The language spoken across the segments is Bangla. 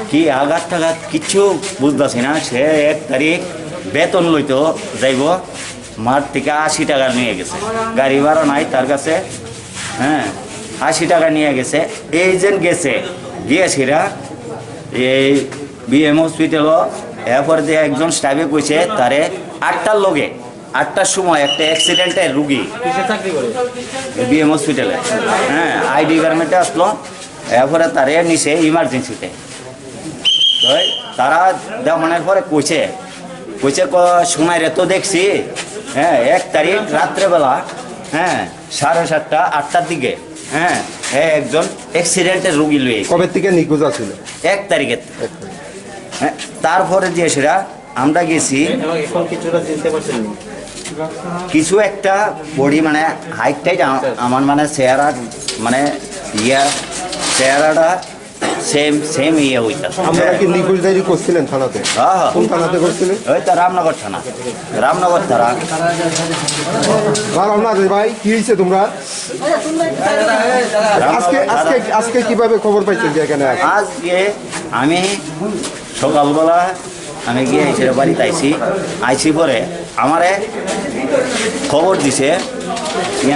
কি আঘাত টাঘাত কিচ্ছু বুঝতেছি না। সে 1 তারিখ বেতন লইতো যাইব, মাঠ থেকে 80 টাকা নিয়ে গেছে, গাড়ি ভাড়া নাই তার কাছে। হ্যাঁ, 80 টাকা নিয়ে গেছে। এজেন্ট গেছে গিয়েছিরা এই বিএম হসপিটালও, এরপরে যে একজন স্টাফে কইছে তারে 8টার লগে 8টার সময় একটা অ্যাক্সিডেন্টের রুগী বিএম হসপিটালে, হ্যাঁ, আইডি গার্মেন্টে আসলো। এরপরে তারে নিছে ইমার্জেন্সিতে। তো তারা দেওয়ানোর পরে কইছে সময় রে তো দেখছি, হ্যাঁ, 1 তারিখ রাত্রেবেলা, হ্যাঁ, 7:30 8টার দিকে, হ্যাঁ, একজন অ্যাক্সিডেন্টের রুগী লুয়ে। কবে থেকে নিখোঁজ আছিল? 1 তারিখের। হ্যাঁ, তারপরে যে সেটা আমরা গেছি, কিছু একটা বডি মানে হাইটটাই আমার মানে চেহারা মানে চেহারাটা সেম হইতা। আপনারা কি নিখোঁজ ডায়েরি করছিলেন থানাতে? হ্যাঁ, কোন থানাতে করছিলেন? ওই তো রামনগর থানা। রামনগর থানা। ভাই কি হয়েছে তোমরা আজকে কিভাবে খবর পাইছেন যে এখানে? আজকে আমি সকালবেলা আমি গিয়ে এসে বাড়িতে আইসি পরে আমারে খবর দিছে ওই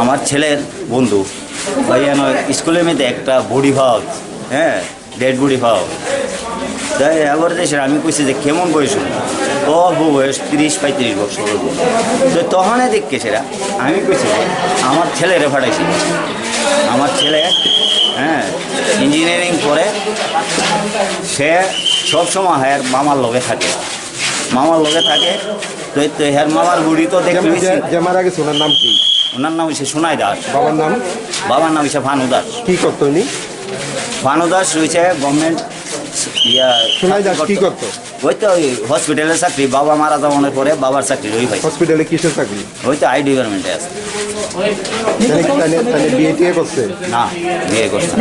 আমার ছেলের বন্ধু ওই স্কুলের মধ্যে একটা বডি পাওয়া, হ্যাঁ, ডেড বডি পাওয়া। তাই এবার দেশের আমি কইছি যে কেমন বয়স, অল্প বয়স 30-35 বছর। তো তখনই দেখকে সেটা আমি কইছি আমার ছেলেরে ফাটাইছি। আমার ছেলে, হ্যাঁ, ইঞ্জিনিয়ারিং করে, সে সবসময় হ্যার মামার লগে থাকে। তো হ্যার মামার বুড়ি তো দেখি। যে মারা গেছে ওনার নাম কি? ওনার নাম হচ্ছে সোনাই দাস। বাবার নাম হচ্ছে ভানু দাস। কি করতো উনি? ভানু দাস রয়েছে গভর্নমেন্ট। সোনাই দাস কি করতো? ওই তো হসপিটালের চাকরি, বাবা মারা যাওয়ার পরে বাবার চাকরি ওই ভাই। হসপিটালে কিসের চাকরি? ওই তো আইডি ডিপার্টমেন্টে আছে। বিয়ে টিয়ে করছে? না, বিয়ে করছে।